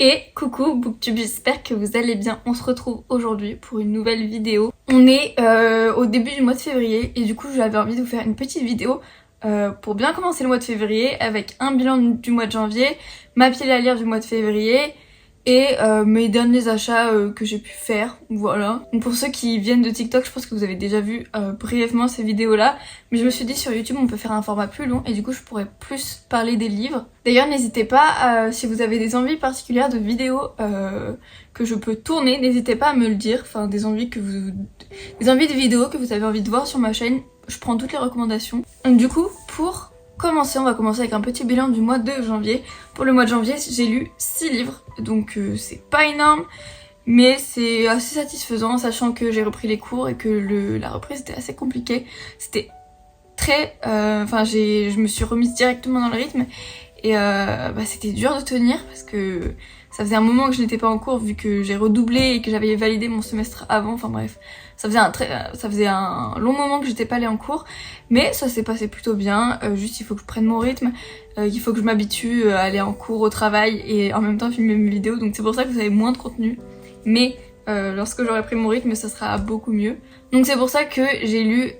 Et coucou Booktube, j'espère que vous allez bien. On se retrouve aujourd'hui pour une nouvelle vidéo. On est au début du mois de février et du coup j'avais envie de vous faire une petite vidéo pour bien commencer le mois de février avec un bilan du mois de janvier, ma pile à lire du mois de février et mes derniers achats que j'ai pu faire, voilà. Donc pour ceux qui viennent de TikTok, je pense que vous avez déjà vu brièvement ces vidéos là, mais je me suis dit sur YouTube on peut faire un format plus long et du coup je pourrais plus parler des livres. D'ailleurs n'hésitez pas, si vous avez des envies particulières de vidéos que je peux tourner, n'hésitez pas à me le dire, enfin des envies de vidéos que vous avez envie de voir sur ma chaîne, je prends toutes les recommandations. Donc du coup pour commencer, on va commencer avec un petit bilan du mois de janvier. Pour le mois de janvier, j'ai lu 6 livres, donc c'est pas énorme, mais c'est assez satisfaisant, sachant que j'ai repris les cours et que la reprise était assez compliquée. C'était très... je me suis remise directement dans le rythme, et c'était dur de tenir, parce que ça faisait un moment que je n'étais pas en cours, vu que j'ai redoublé et que j'avais validé mon semestre avant, enfin bref. Ça faisait un long moment que j'étais pas allée en cours, mais ça s'est passé plutôt bien. Juste il faut que je prenne mon rythme, il faut que je m'habitue à aller en cours, au travail et en même temps filmer mes vidéos. Donc c'est pour ça que vous avez moins de contenu. Mais lorsque j'aurai pris mon rythme, ça sera beaucoup mieux. Donc c'est pour ça que j'ai lu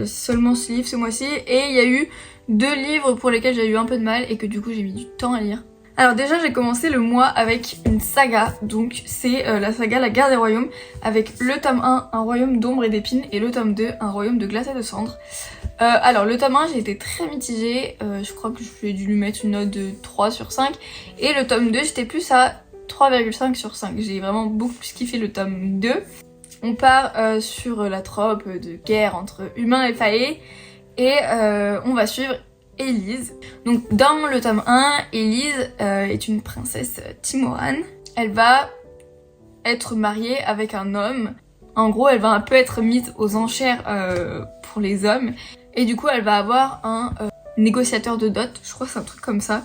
seulement ce livre ce mois-ci. Et il y a eu 2 livres pour lesquels j'ai eu un peu de mal et que du coup j'ai mis du temps à lire. Alors déjà j'ai commencé le mois avec une saga, donc c'est la saga La Guerre des Royaumes, avec le tome 1, Un Royaume d'ombre et d'épines, et le tome 2, Un Royaume de glace et de cendres. Alors le tome 1 j'ai été très mitigée, je crois que j'ai dû lui mettre une note de 3 sur 5, et le tome 2 j'étais plus à 3,5 sur 5, j'ai vraiment beaucoup plus kiffé le tome 2. On part sur la trope de guerre entre humains et faées, et on va suivre Élise. Donc dans le tome 1, Élise est une princesse timorane. Elle va être mariée avec un homme. En gros, elle va un peu être mise aux enchères pour les hommes. Et du coup, elle va avoir un négociateur de dot, je crois que c'est un truc comme ça.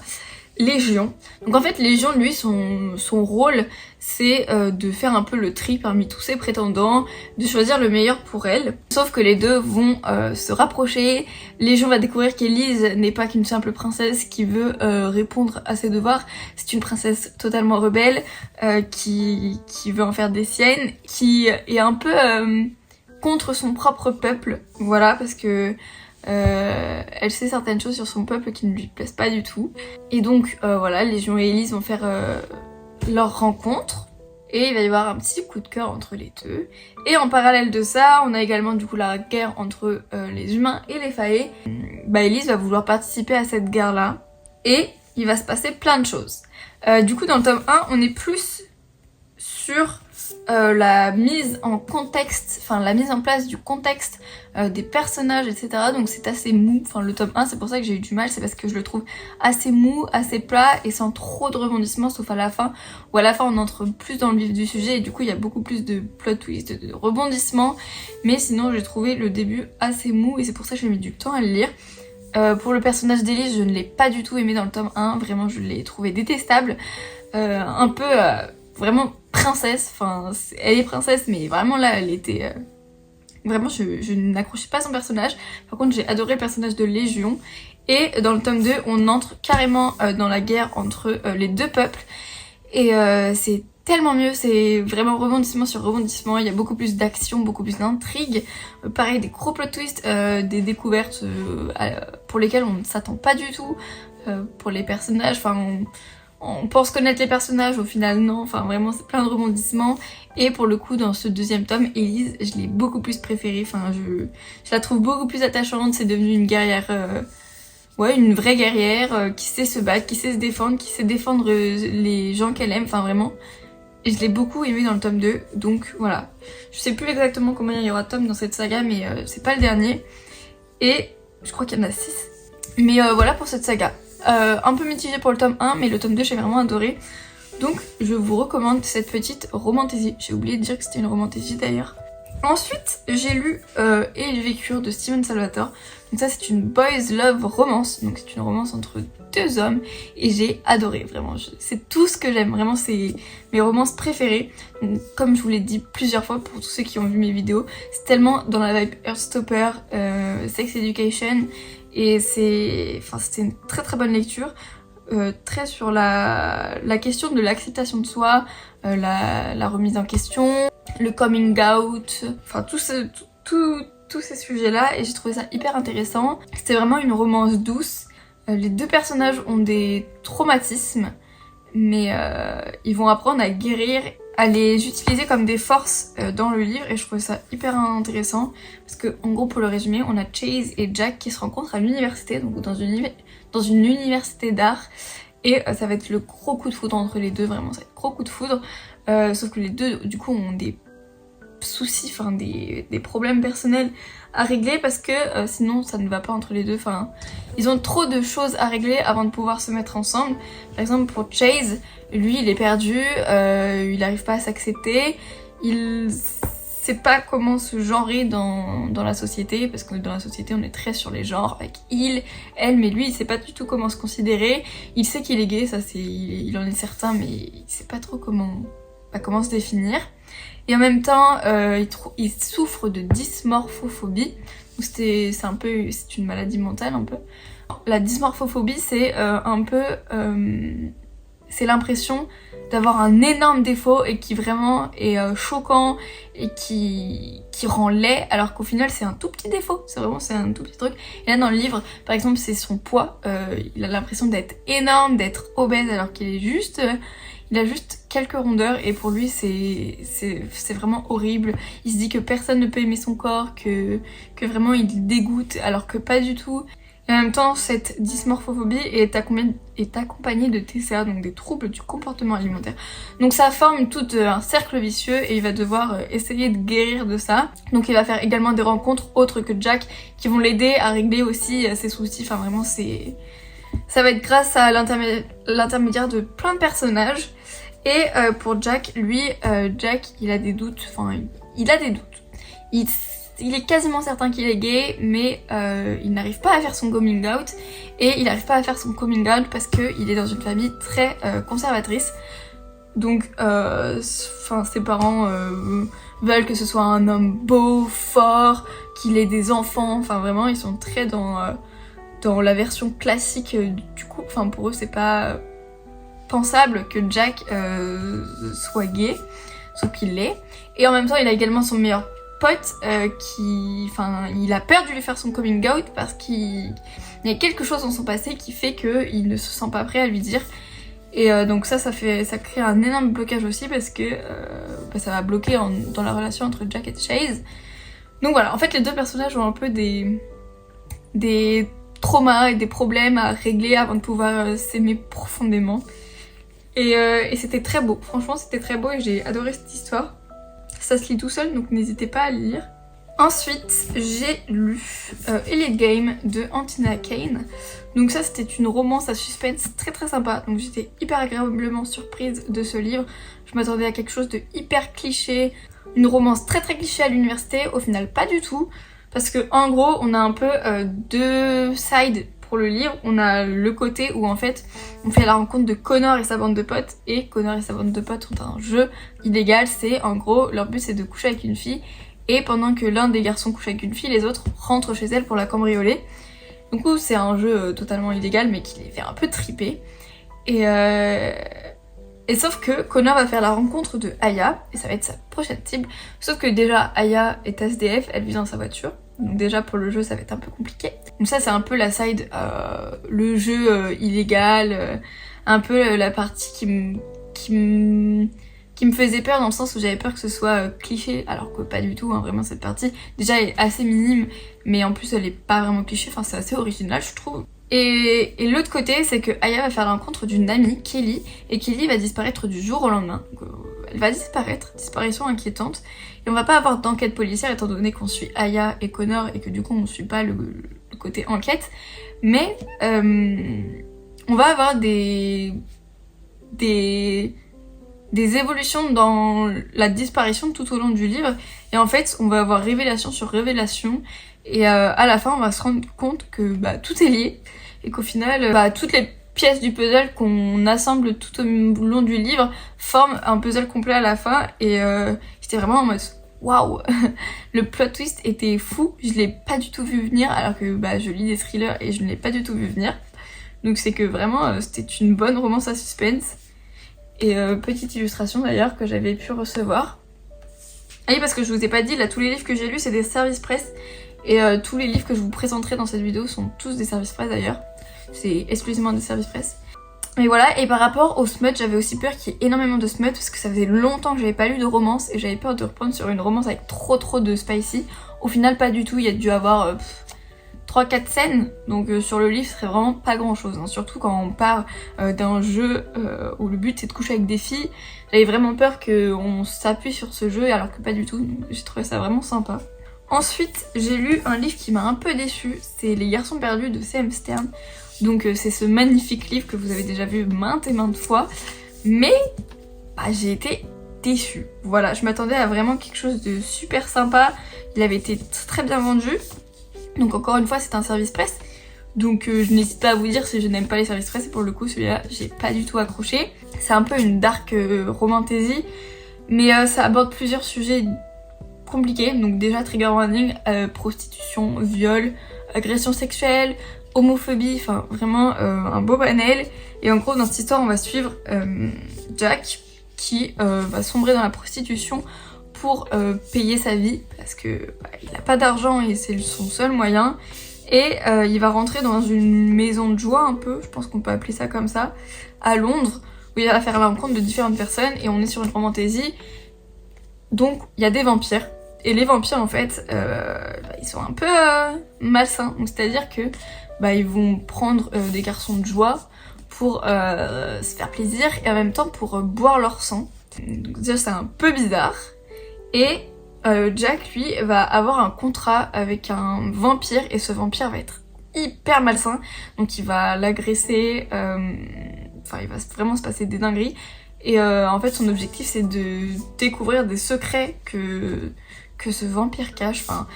Légion. Donc en fait Légion lui son rôle c'est de faire un peu le tri parmi tous ses prétendants, de choisir le meilleur pour elle. Sauf que les deux vont se rapprocher. Légion va découvrir qu'Élise n'est pas qu'une simple princesse qui veut répondre à ses devoirs. C'est une princesse totalement rebelle qui veut en faire des siennes, qui est un peu contre son propre peuple. Voilà, parce que elle sait certaines choses sur son peuple qui ne lui plaisent pas du tout. Et donc voilà, Légion et Élise vont faire leur rencontre. Et il va y avoir un petit coup de cœur entre les deux. Et en parallèle de ça, on a également du coup la guerre entre les humains et les faées. Élise va vouloir participer à cette guerre-là. Et il va se passer plein de choses. Du coup dans le tome 1, on est plus sur la mise en contexte, enfin la mise en place du contexte des personnages, etc. Donc c'est assez mou, enfin le tome 1 c'est pour ça que j'ai eu du mal, c'est parce que je le trouve assez mou, assez plat et sans trop de rebondissements, sauf à la fin, où à la fin on entre plus dans le vif du sujet et du coup il y a beaucoup plus de plot twist, de rebondissements, mais sinon j'ai trouvé le début assez mou et c'est pour ça que j'ai mis du temps à le lire. Pour le personnage d'Élise, je ne l'ai pas du tout aimé dans le tome 1, vraiment je l'ai trouvé détestable, un peu vraiment princesse, enfin elle est princesse mais vraiment là elle était... Vraiment je n'accrochais pas son personnage. Par contre j'ai adoré le personnage de Légion. Et dans le tome 2 on entre carrément dans la guerre entre les deux peuples. Et c'est tellement mieux, c'est vraiment rebondissement sur rebondissement, il y a beaucoup plus d'action, beaucoup plus d'intrigue. Pareil des gros plot twists, des découvertes pour lesquelles on ne s'attend pas du tout. Pour les personnages, enfin on pense connaître les personnages, au final non, enfin vraiment c'est plein de rebondissements. Et pour le coup dans ce deuxième tome, Élise, je l'ai beaucoup plus préférée, enfin je la trouve beaucoup plus attachante, c'est devenu une guerrière, ouais une vraie guerrière qui sait se battre, qui sait se défendre, qui sait défendre les gens qu'elle aime, enfin vraiment. Et je l'ai beaucoup aimée dans le tome 2, donc voilà. Je sais plus exactement combien il y aura de tomes dans cette saga, mais c'est pas le dernier. Et je crois qu'il y en a 6. Mais voilà pour cette saga. Un peu mitigé pour le tome 1, mais le tome 2 j'ai vraiment adoré. Donc je vous recommande cette petite romantésie. J'ai oublié de dire que c'était une romantésie d'ailleurs. Ensuite j'ai lu Et il vécurent de Steven Salvatore. Donc ça c'est une boys love romance, donc c'est une romance entre 2 hommes et j'ai adoré vraiment. C'est tout ce que j'aime, vraiment c'est mes romances préférées. Donc, comme je vous l'ai dit plusieurs fois pour tous ceux qui ont vu mes vidéos, c'est tellement dans la vibe Heartstopper, Sex Education et c'était une très très bonne lecture. très sur la question de l'acceptation de soi, la remise en question, le coming out, enfin tous ces sujets-là, et j'ai trouvé ça hyper intéressant. C'était vraiment une romance douce. Les deux personnages ont des traumatismes, mais ils vont apprendre à guérir, à les utiliser comme des forces dans le livre, et je trouvais ça hyper intéressant parce que en gros, pour le résumer, on a Chase et Jack qui se rencontrent à l'université, donc dans une université d'art, et ça va être le gros coup de foudre entre les deux, vraiment ça va être gros coup de foudre, sauf que les deux du coup ont des soucis, enfin des problèmes personnels à régler parce que sinon ça ne va pas entre les deux, enfin ils ont trop de choses à régler avant de pouvoir se mettre ensemble. Par exemple pour Chase, lui il est perdu, il n'arrive pas à s'accepter, il sait pas comment se genrer dans la société, parce que dans la société on est très sur les genres avec il, elle, mais lui il sait pas du tout comment se considérer. Il sait qu'il est gay, ça c'est, il en est certain, mais il sait pas trop comment se définir. Et en même temps, il souffre de dysmorphophobie. C'est une maladie mentale un peu. La dysmorphophobie, c'est un peu, c'est l'impression d'avoir un énorme défaut et qui vraiment est choquant et qui rend laid, alors qu'au final c'est un tout petit défaut. C'est un tout petit truc. Et là dans le livre, par exemple, c'est son poids. Il a l'impression d'être énorme, d'être obèse, alors qu'il est juste. Il a juste quelques rondeurs, et pour lui c'est vraiment horrible. Il se dit que personne ne peut aimer son corps, que vraiment il dégoûte, alors que pas du tout. Et en même temps, cette dysmorphophobie est accompagnée de TCA, donc des troubles du comportement alimentaire. Donc ça forme tout un cercle vicieux, et il va devoir essayer de guérir de ça. Donc il va faire également des rencontres autres que Jack qui vont l'aider à régler aussi ses soucis. Enfin vraiment ça va être grâce à l'intermédiaire de plein de personnages. Et pour Jack, lui, Jack, il a des doutes, enfin, il a des doutes. Il est quasiment certain qu'il est gay, mais il n'arrive pas à faire son coming out. Et il n'arrive pas à faire son coming out parce qu'il est dans une famille très conservatrice. Donc, ses parents veulent que ce soit un homme beau, fort, qu'il ait des enfants. Enfin, vraiment, ils sont très dans la version classique du couple. Enfin, pour eux, c'est pas pensable que Jack soit gay, sauf qu'il l'est. Et en même temps, il a également son meilleur pote il a peur de lui faire son coming out parce qu'il y a quelque chose dans son passé qui fait qu'il ne se sent pas prêt à lui dire. Et donc ça crée un énorme blocage aussi, parce que ça va bloquer dans la relation entre Jack et Chase. Donc voilà, en fait les deux personnages ont un peu des traumas et des problèmes à régler avant de pouvoir s'aimer profondément. Et c'était très beau, franchement c'était très beau et j'ai adoré cette histoire. Ça se lit tout seul, donc n'hésitez pas à le lire. Ensuite, j'ai lu Elite Game de Antina Kane. Donc ça c'était une romance à suspense très très sympa, donc j'étais hyper agréablement surprise de ce livre. Je m'attendais à quelque chose de hyper cliché, une romance très très cliché à l'université, au final pas du tout. Parce que en gros on a un peu deux sides pour le livre. On a le côté où en fait on fait la rencontre de Connor et sa bande de potes, et Connor et sa bande de potes ont un jeu illégal. C'est en gros leur but c'est de coucher avec une fille, et pendant que l'un des garçons couche avec une fille, les autres rentrent chez elle pour la cambrioler. Du coup c'est un jeu totalement illégal mais qui les fait un peu triper. Et sauf que Connor va faire la rencontre de Aya, et ça va être sa prochaine cible. Sauf que déjà Aya est SDF, elle vit dans sa voiture. Donc déjà pour le jeu ça va être un peu compliqué. Donc ça c'est un peu la side, le jeu illégal, un peu la partie qui me faisait peur, dans le sens où j'avais peur que ce soit cliché, alors que pas du tout, hein, vraiment cette partie déjà est assez minime, mais en plus elle est pas vraiment cliché, enfin c'est assez original je trouve. Et l'autre côté c'est que Aya va faire la rencontre d'une amie, Kelly, et Kelly va disparaître du jour au lendemain. Donc, elle va disparaître, disparition inquiétante, et on va pas avoir d'enquête policière étant donné qu'on suit Aya et Connor et que du coup on suit pas le côté enquête, mais on va avoir des évolutions dans la disparition tout au long du livre, et en fait on va avoir révélation sur révélation, et à la fin on va se rendre compte que tout est lié, et qu'au final toutes les pièces du puzzle qu'on assemble tout au long du livre forment un puzzle complet à la fin. Et j'étais vraiment en mode waouh, le plot twist était fou, je l'ai pas du tout vu venir, alors que je lis des thrillers et je ne l'ai pas du tout vu venir. Donc c'est que vraiment c'était une bonne romance à suspense. Et petite illustration d'ailleurs que j'avais pu recevoir. Ah oui, parce que je vous ai pas dit, là tous les livres que j'ai lus c'est des services presse. Et tous les livres que je vous présenterai dans cette vidéo sont tous des services presse d'ailleurs. C'est exclusivement des services presse. Et voilà, et par rapport au smut, j'avais aussi peur qu'il y ait énormément de smut parce que ça faisait longtemps que j'avais pas lu de romance et j'avais peur de reprendre sur une romance avec trop de spicy. Au final pas du tout, il y a dû avoir 3-4 scènes, donc sur le livre ce serait vraiment pas grand chose, hein. Surtout quand on part d'un jeu où le but c'est de coucher avec des filles. J'avais vraiment peur qu'on s'appuie sur ce jeu alors que pas du tout, donc j'ai trouvé ça vraiment sympa. Ensuite j'ai lu un livre qui m'a un peu déçue, c'est Les Garçons Perdus de C.M. Stern. Donc c'est ce magnifique livre que vous avez déjà vu maintes et maintes fois, mais j'ai été déçue. Voilà, je m'attendais à vraiment quelque chose de super sympa, il avait été très bien vendu. Donc encore une fois c'est un service presse, donc je n'hésite pas à vous dire si je n'aime pas les services presse, et pour le coup celui-là j'ai pas du tout accroché. C'est un peu une dark romantasy, mais ça aborde plusieurs sujets compliqués, donc déjà trigger warning, prostitution, viol, agression sexuelle, homophobie, enfin vraiment un beau panel. Et en gros dans cette histoire on va suivre Jack qui va sombrer dans la prostitution pour payer sa vie parce que il a pas d'argent et c'est son seul moyen. Et il va rentrer dans une maison de joie un peu, je pense qu'on peut appeler ça comme ça, à Londres, où il va faire la rencontre de différentes personnes et on est sur une romantasy. Donc il y a des vampires. Et les vampires en fait, ils sont un peu malsains. Donc c'est-à-dire que ils vont prendre des garçons de joie pour se faire plaisir et en même temps pour boire leur sang. Donc déjà c'est un peu bizarre. Et Jack lui va avoir un contrat avec un vampire et ce vampire va être hyper malsain. Donc il va l'agresser, enfin il va vraiment se passer des dingueries. Et en fait son objectif c'est de découvrir des secrets que ce vampire cache. Enfin,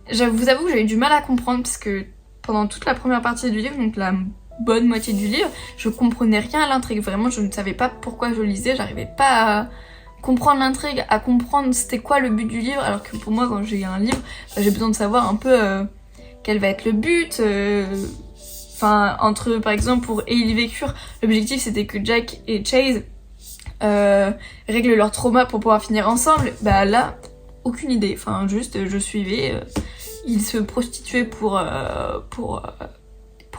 je vous avoue que j'ai eu du mal à comprendre parce que pendant toute la première partie du livre, donc la bonne moitié du livre, je comprenais rien à l'intrigue. Vraiment, je ne savais pas pourquoi je lisais, j'arrivais pas à comprendre l'intrigue, à comprendre c'était quoi le but du livre, alors que pour moi, quand j'ai un livre, j'ai besoin de savoir un peu quel va être le but. Enfin, entre, par exemple, pour Hailey Vécure, l'objectif c'était que Jack et Chase règlent leur trauma pour pouvoir finir ensemble. Là, aucune idée. Enfin, juste, je suivais. Ils se prostituaient pour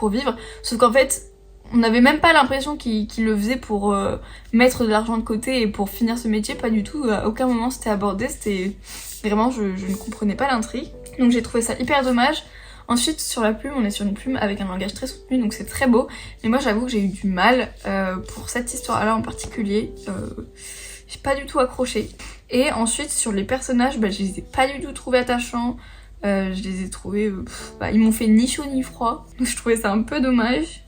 vivre. Sauf qu'en fait, on n'avait même pas l'impression qu'ils le faisaient pour mettre de l'argent de côté et pour finir ce métier. Pas du tout. À aucun moment c'était abordé. C'était vraiment, je ne comprenais pas l'intrigue. Donc j'ai trouvé ça hyper dommage. Ensuite, sur la plume, on est sur une plume avec un langage très soutenu, donc c'est très beau. Mais moi, j'avoue que j'ai eu du mal pour cette histoire-là en particulier. J'ai pas du tout accroché. Et ensuite, sur les personnages, je les ai pas du tout trouvés attachants. Je les ai trouvés... ils m'ont fait ni chaud ni froid. Donc je trouvais ça un peu dommage.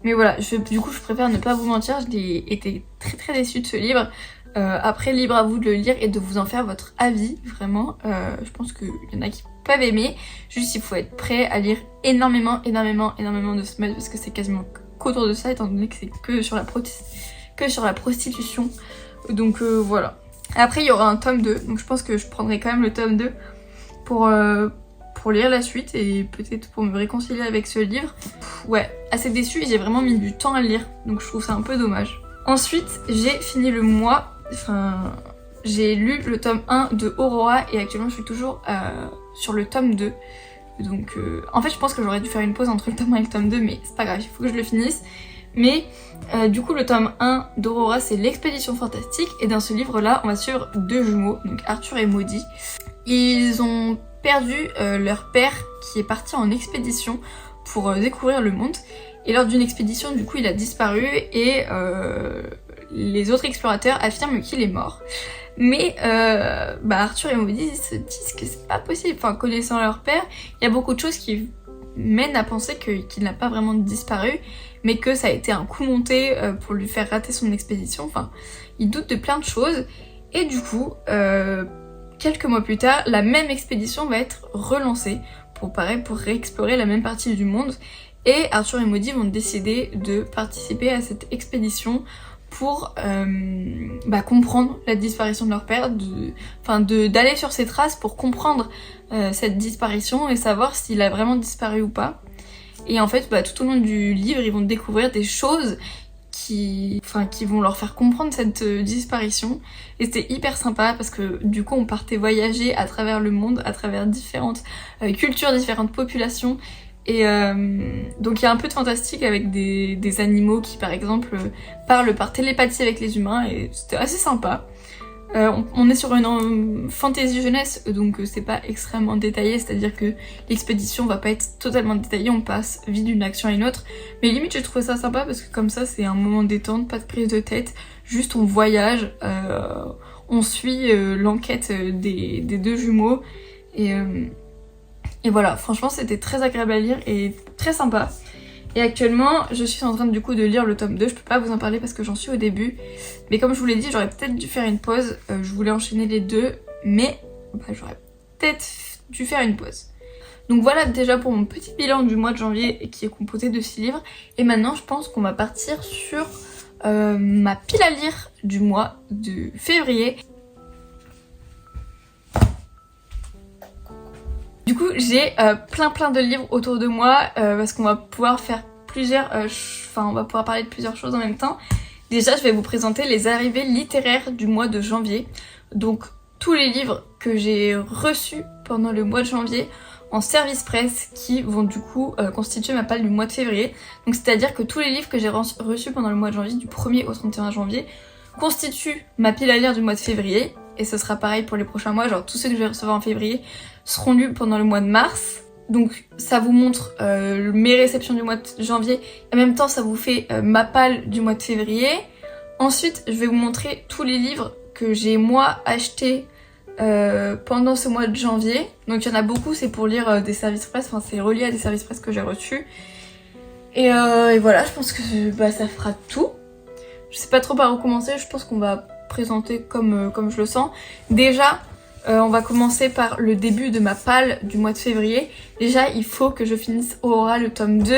Mais voilà, du coup, je préfère ne pas vous mentir. J'ai été très déçue de ce livre. Après, libre à vous de le lire et de vous en faire votre avis, vraiment. Je pense qu'il y en a qui peuvent aimer. Juste, il faut être prêt à lire énormément de smut parce que c'est quasiment qu'autour de ça, étant donné que c'est que sur la prostitution. Donc voilà. Après, il y aura un tome 2, donc je pense que je prendrai quand même le tome 2 pour lire la suite et peut-être pour me réconcilier avec ce livre. Ouais, assez déçue et j'ai vraiment mis du temps à le lire, donc je trouve ça un peu dommage. Ensuite, j'ai fini le mois, j'ai lu le tome 1 de Aurora et actuellement je suis toujours sur le tome 2. Donc en fait je pense que j'aurais dû faire une pause entre le tome 1 et le tome 2, mais c'est pas grave, il faut que je le finisse. Mais du coup le tome 1 d'Aurora c'est l'expédition fantastique et dans ce livre là on va suivre deux jumeaux, donc Arthur et Maudie. Ils ont perdu leur père qui est parti en expédition pour découvrir le monde. Et lors d'une expédition, du coup, il a disparu et les autres explorateurs affirment qu'il est mort. Mais Arthur et Maudie se disent que c'est pas possible. Enfin, connaissant leur père, il y a beaucoup de choses qui mènent à penser qu'il n'a pas vraiment disparu, mais que ça a été un coup monté pour lui faire rater son expédition. Enfin, ils doutent de plein de choses. Et du coup, quelques mois plus tard, la même expédition va être relancée pour réexplorer la même partie du monde. Et Arthur et Maudie vont décider de participer à cette expédition pour comprendre la disparition de leur père, d'aller sur ses traces pour comprendre cette disparition et savoir s'il a vraiment disparu ou pas. Et en fait, tout au long du livre, ils vont découvrir des choses qui vont leur faire comprendre cette disparition. Et c'était hyper sympa parce que du coup on partait voyager à travers le monde, à travers différentes cultures, différentes populations. Et donc il y a un peu de fantastique avec des animaux qui par exemple parlent par télépathie avec les humains et c'était assez sympa. On est sur une fantasy jeunesse, donc c'est pas extrêmement détaillé, c'est-à-dire que l'expédition va pas être totalement détaillée, on passe vite d'une action à une autre. Mais limite j'ai trouvé ça sympa parce que comme ça c'est un moment détente, pas de prise de tête, juste on voyage, on suit l'enquête des deux jumeaux et voilà, franchement c'était très agréable à lire et très sympa. Et actuellement, je suis en train du coup de lire le tome 2, je peux pas vous en parler parce que j'en suis au début. Mais comme je vous l'ai dit, j'aurais peut-être dû faire une pause, je voulais enchaîner les deux, mais j'aurais peut-être dû faire une pause. Donc voilà déjà pour mon petit bilan du mois de janvier qui est composé de 6 livres. Et maintenant je pense qu'on va partir sur ma pile à lire du mois de février. Du coup j'ai plein de livres autour de moi parce qu'on va pouvoir faire on va pouvoir parler de plusieurs choses en même temps. Déjà je vais vous présenter les arrivées littéraires du mois de janvier. Donc tous les livres que j'ai reçus pendant le mois de janvier en service presse qui vont du coup constituer ma pile du mois de février. Donc c'est à dire que tous les livres que j'ai reçus pendant le mois de janvier, du 1er au 31 janvier, constituent ma pile à lire du mois de février. Et ce sera pareil pour les prochains mois, genre tous ceux que je vais recevoir en février seront lus pendant le mois de mars. Donc ça vous montre mes réceptions du mois de janvier et en même temps ça vous fait ma pile du mois de février. Ensuite je vais vous montrer tous les livres que j'ai moi achetés pendant ce mois de janvier. Donc il y en a beaucoup, c'est pour lire des services presse, enfin c'est relié à des services presse que j'ai reçus. Et voilà, je pense que ça fera tout. Je sais pas trop par où commencer, je pense qu'on va présenter comme je le sens. Déjà, on va commencer par le début de ma pile du mois de février. Déjà, il faut que je finisse Aurora le tome 2.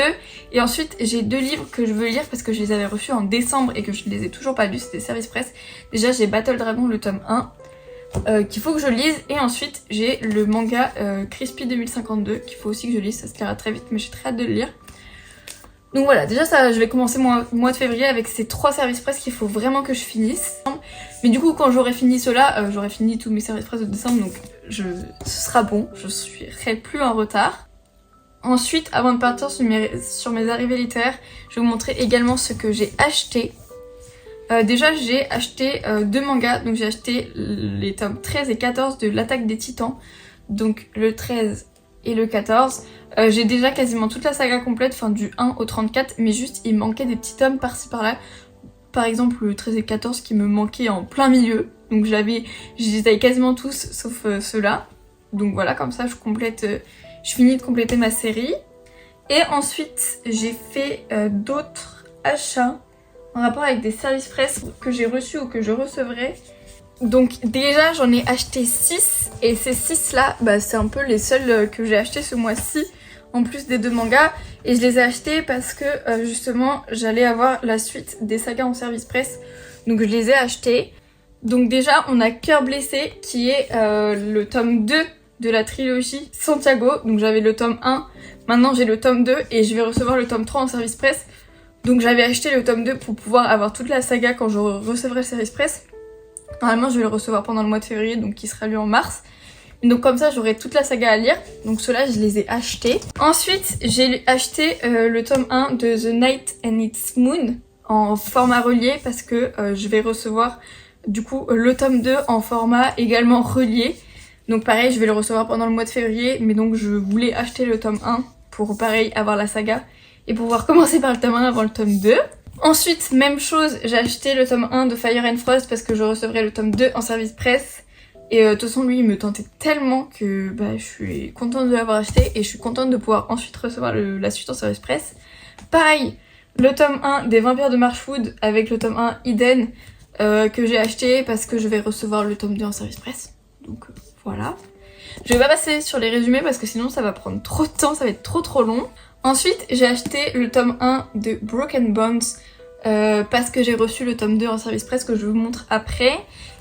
Et ensuite, j'ai 2 livres que je veux lire parce que je les avais reçus en décembre et que je ne les ai toujours pas lus, c'était service presse. Déjà, j'ai Battle Dragon le tome 1 qu'il faut que je lise. Et ensuite, j'ai le manga Crispy 2052 qu'il faut aussi que je lise. Ça se lira très vite, mais j'ai très hâte de le lire. Donc voilà, déjà ça, je vais commencer mon mois de février avec ces 3 services presse qu'il faut vraiment que je finisse. Mais du coup quand j'aurai fini cela, j'aurai fini tous mes services presse de décembre, donc ce sera bon, je serai plus en retard. Ensuite, avant de partir sur mes arrivées littéraires, je vais vous montrer également ce que j'ai acheté. Déjà j'ai acheté 2 mangas, donc j'ai acheté les tomes 13 et 14 de l'Attaque des Titans, donc le 13 et le 14. J'ai déjà quasiment toute la saga complète, enfin du 1 au 34, mais juste il manquait des petits tomes par-ci par-là. Par exemple le 13 et 14 qui me manquaient en plein milieu, donc je les avais quasiment tous sauf ceux-là. Donc voilà, comme ça je finis de compléter ma série. Et ensuite j'ai fait d'autres achats en rapport avec des services presse que j'ai reçus ou que je recevrai. Donc déjà j'en ai acheté 6 et ces 6 là c'est un peu les seuls que j'ai achetés ce mois-ci en plus des 2 mangas, et je les ai achetés parce que justement j'allais avoir la suite des sagas en service presse, donc je les ai achetés. Donc déjà on a Cœur blessé qui est le tome 2 de la trilogie Santiago, donc j'avais le tome 1, maintenant j'ai le tome 2 et je vais recevoir le tome 3 en service presse. Donc j'avais acheté le tome 2 pour pouvoir avoir toute la saga quand je recevrai le service presse. Normalement je vais le recevoir pendant le mois de février, donc qui sera lu en mars. Donc comme ça j'aurai toute la saga à lire, donc ceux-là je les ai achetés. Ensuite j'ai acheté le tome 1 de The Night and Its Moon en format relié parce que je vais recevoir du coup le tome 2 en format également relié. Donc pareil je vais le recevoir pendant le mois de février, mais donc je voulais acheter le tome 1 pour pareil avoir la saga et pouvoir commencer par le tome 1 avant le tome 2. Ensuite, même chose, j'ai acheté le tome 1 de Fire and Frost parce que je recevrai le tome 2 en service presse. Et de toute façon, lui, il me tentait tellement que je suis contente de l'avoir acheté et je suis contente de pouvoir ensuite recevoir la suite en service presse. Pareil, le tome 1 des Vampires de Marchwood avec le tome 1 Eden que j'ai acheté parce que je vais recevoir le tome 2 en service presse. Donc voilà. Je vais pas passer sur les résumés parce que sinon ça va prendre trop de temps, ça va être trop long. Ensuite, j'ai acheté le tome 1 de Broken Bones parce que j'ai reçu le tome 2 en service presse que je vous montre après.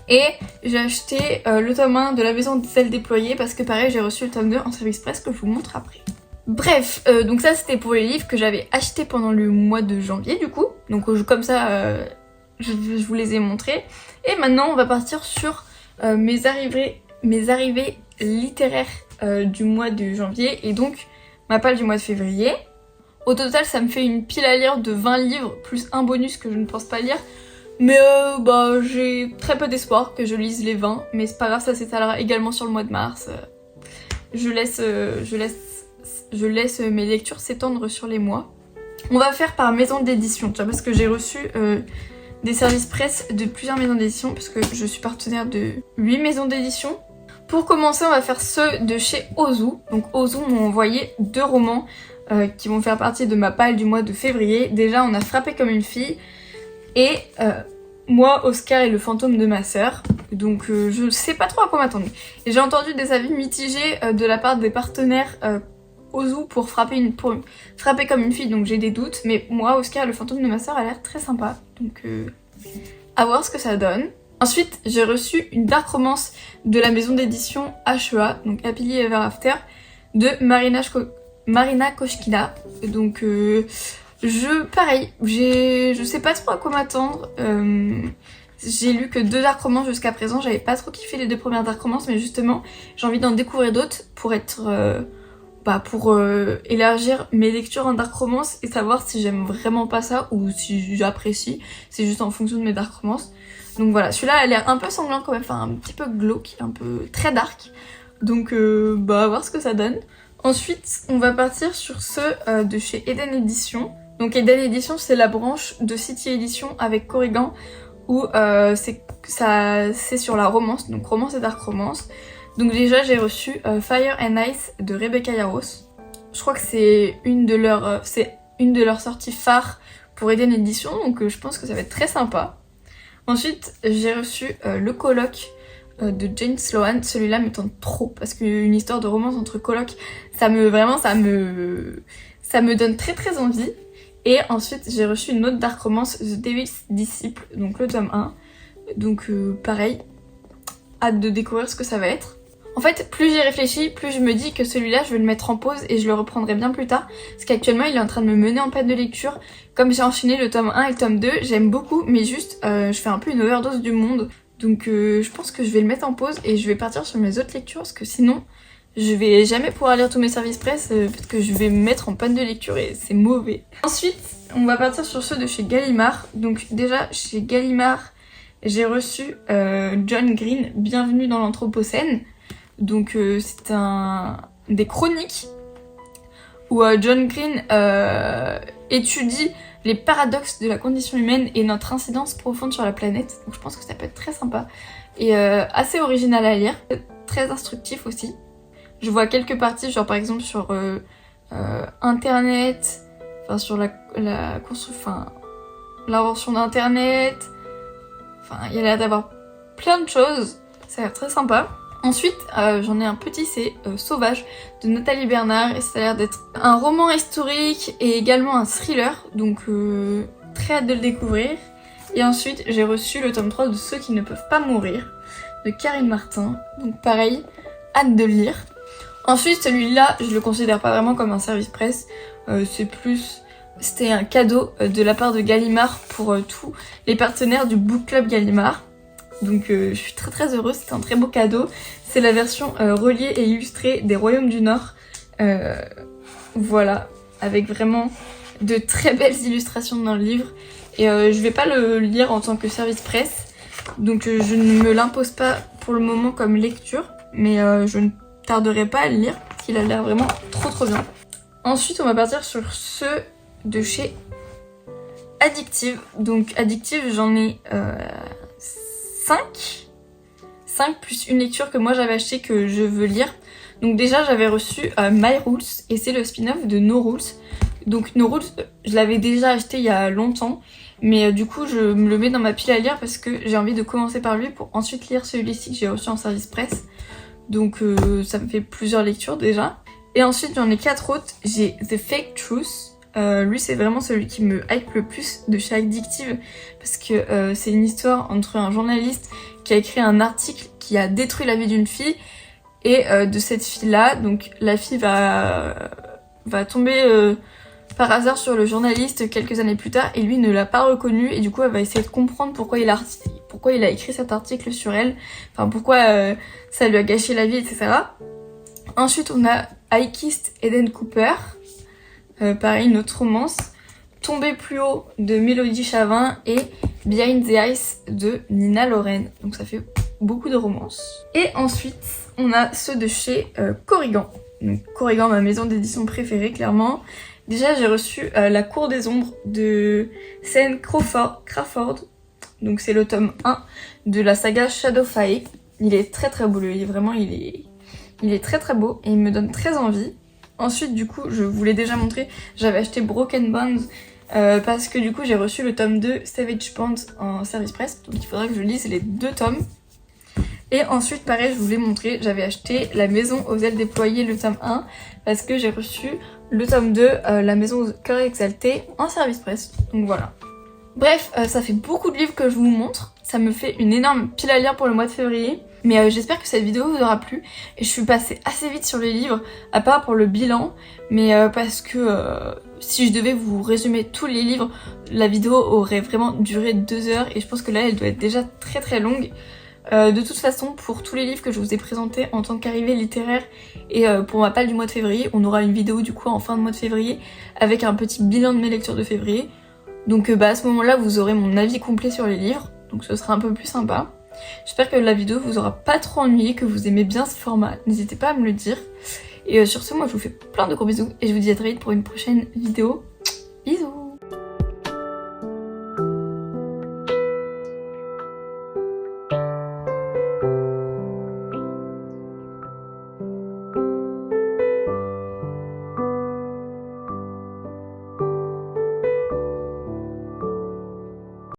Et j'ai acheté le tome 1 de La Maison des Ailes Déployées parce que pareil, j'ai reçu le tome 2 en service presse que je vous montre après. Bref, donc ça c'était pour les livres que j'avais achetés pendant le mois de janvier du coup. Donc comme ça, je vous les ai montrés. Et maintenant on va partir sur mes arrivées littéraires du mois de janvier et donc ma palle du mois de février. Au total ça me fait une pile à lire de 20 livres plus un bonus que je ne pense pas lire. Mais j'ai très peu d'espoir que je lise les 20, mais c'est pas grave, ça s'étalera également sur le mois de mars. Je laisse mes lectures s'étendre sur les mois. On va faire par maison d'édition, tu vois, parce que j'ai reçu des services presse de plusieurs maisons d'édition, parce que je suis partenaire de 8 maisons d'édition. Pour commencer, on va faire ceux de chez Ozu. Donc Ozu m'ont envoyé 2 romans qui vont faire partie de ma palle du mois de février. Déjà, on a Frappé comme une fille et moi, Oscar et le fantôme de ma sœur. Donc je sais pas trop à quoi m'attendre. Et j'ai entendu des avis mitigés de la part des partenaires Ozu pour frapper comme une fille, donc j'ai des doutes. Mais moi, Oscar et le fantôme de ma sœur a l'air très sympa. Donc à voir ce que ça donne. Ensuite, j'ai reçu une dark romance de la maison d'édition HEA, donc Happily Ever After, de Marina Koshkina. Donc pareil, je sais pas trop à quoi m'attendre. J'ai lu que 2 dark romances jusqu'à présent, j'avais pas trop kiffé les 2 premières dark romances, mais justement j'ai envie d'en découvrir d'autres pour élargir mes lectures en dark romance et savoir si j'aime vraiment pas ça ou si j'apprécie, c'est juste en fonction de mes dark romances. Donc voilà, celui-là a l'air un peu sanglant quand même, enfin un petit peu glauque, un peu très dark, donc à voir ce que ça donne. Ensuite on va partir sur ceux de chez Eden Edition. Donc Eden Edition c'est la branche de City Edition avec Corrigan où c'est sur la romance, donc romance et dark romance. Donc déjà j'ai reçu Fire and Ice de Rebecca Yarros. Je crois que c'est une de leurs sorties phares pour Eden Edition, donc je pense que ça va être très sympa. Ensuite j'ai reçu Le Colloque de Jane Sloan. Celui-là me tente trop parce qu'une histoire de romance entre colocs, ça me donne très très envie. Et ensuite j'ai reçu une autre dark romance, The Devil's Disciple, donc le tome 1. Donc pareil, hâte de découvrir ce que ça va être. En fait, plus j'y réfléchis, plus je me dis que celui-là, je vais le mettre en pause et je le reprendrai bien plus tard. Parce qu'actuellement, il est en train de me mener en panne de lecture. Comme j'ai enchaîné le tome 1 et le tome 2, j'aime beaucoup, mais juste, je fais un peu une overdose du monde. Donc je pense que je vais le mettre en pause et je vais partir sur mes autres lectures, parce que sinon, je vais jamais pouvoir lire tous mes services presse, parce que je vais me mettre en panne de lecture et c'est mauvais. Ensuite, on va partir sur ceux de chez Gallimard. Donc déjà, chez Gallimard, j'ai reçu John Green, Bienvenue dans l'Anthropocène. Donc c'est des chroniques où John Green étudie les paradoxes de la condition humaine et notre incidence profonde sur la planète. Donc je pense que ça peut être très sympa et assez original à lire, très instructif aussi. Je vois quelques parties, genre par exemple sur internet, enfin sur l'invention d'internet. Enfin, il y a l'air d'avoir plein de choses, ça a l'air très sympa. Ensuite, j'en ai un petit, c'est Sauvage de Nathalie Bernard et ça a l'air d'être un roman historique et également un thriller, donc très hâte de le découvrir. Et ensuite, j'ai reçu le tome 3 de Ceux qui ne peuvent pas mourir de Karine Martin, donc pareil, hâte de le lire. Ensuite, celui-là, je le considère pas vraiment comme un service presse, c'était un cadeau de la part de Gallimard pour tous les partenaires du book club Gallimard. Donc je suis très très heureuse, c'est un très beau cadeau. C'est la version reliée et illustrée des Royaumes du Nord. Voilà, avec vraiment de très belles illustrations dans le livre. Et je vais pas le lire en tant que service presse, donc je ne me l'impose pas pour le moment comme lecture, mais je ne tarderai pas à le lire, parce qu'il a l'air vraiment trop trop bien. Ensuite on va partir sur ceux de chez Addictive. Donc Addictive, j'en ai 5 plus une lecture que moi j'avais achetée que je veux lire. Donc déjà j'avais reçu My Rules et c'est le spin-off de No Rules. Donc No Rules, je l'avais déjà acheté il y a longtemps, mais du coup je me le mets dans ma pile à lire parce que j'ai envie de commencer par lui pour ensuite lire celui-ci que j'ai reçu en service presse. Donc ça me fait plusieurs lectures déjà. Et ensuite j'en ai 4 autres. J'ai The Fake Truth. Lui c'est vraiment celui qui me hype le plus de chez Addictive parce que c'est une histoire entre un journaliste qui a écrit un article qui a détruit la vie d'une fille et de cette fille là, donc la fille va va tomber par hasard sur le journaliste quelques années plus tard et lui ne l'a pas reconnu et du coup elle va essayer de comprendre pourquoi il a écrit cet article sur elle, enfin pourquoi ça lui a gâché la vie, etc. Ensuite on a I Kissed Eden Cooper, pareil une autre romance, Tomber plus haut de Mélodie Chavin et Behind the Ice de Nina Loren, donc ça fait beaucoup de romances. Et ensuite on a ceux de chez Corrigan, donc Corrigan, ma maison d'édition préférée clairement. Déjà j'ai reçu La Cour des Ombres de C.N. Crawford, donc c'est le tome 1 de la saga Shadowfire. Il est très très beau le livre, vraiment il est très très beau et il me donne très envie. Ensuite du coup je vous l'ai déjà montré, j'avais acheté Broken Bonds parce que du coup j'ai reçu le tome 2 Savage Pants en service presse, donc il faudra que je lise les 2 tomes. Et ensuite pareil je vous l'ai montré, j'avais acheté La Maison aux ailes déployées le tome 1 parce que j'ai reçu le tome 2 La Maison au cœur exalté en service presse, donc voilà. Bref, ça fait beaucoup de livres que je vous montre, ça me fait une énorme pile à lire pour le mois de février. Mais j'espère que cette vidéo vous aura plu. Et je suis passée assez vite sur les livres, à part pour le bilan. Mais parce que si je devais vous résumer tous les livres, la vidéo aurait vraiment duré 2 heures. Et je pense que là, elle doit être déjà très très longue. De toute façon, pour tous les livres que je vous ai présentés en tant qu'arrivée littéraire et pour ma palle du mois de février, on aura une vidéo du coup en fin de mois de février avec un petit bilan de mes lectures de février. Donc à ce moment-là, vous aurez mon avis complet sur les livres. Donc ce sera un peu plus sympa. J'espère que la vidéo vous aura pas trop ennuyé, que vous aimez bien ce format. N'hésitez pas à me le dire. Et sur ce, moi je vous fais plein de gros bisous et je vous dis à très vite pour une prochaine vidéo.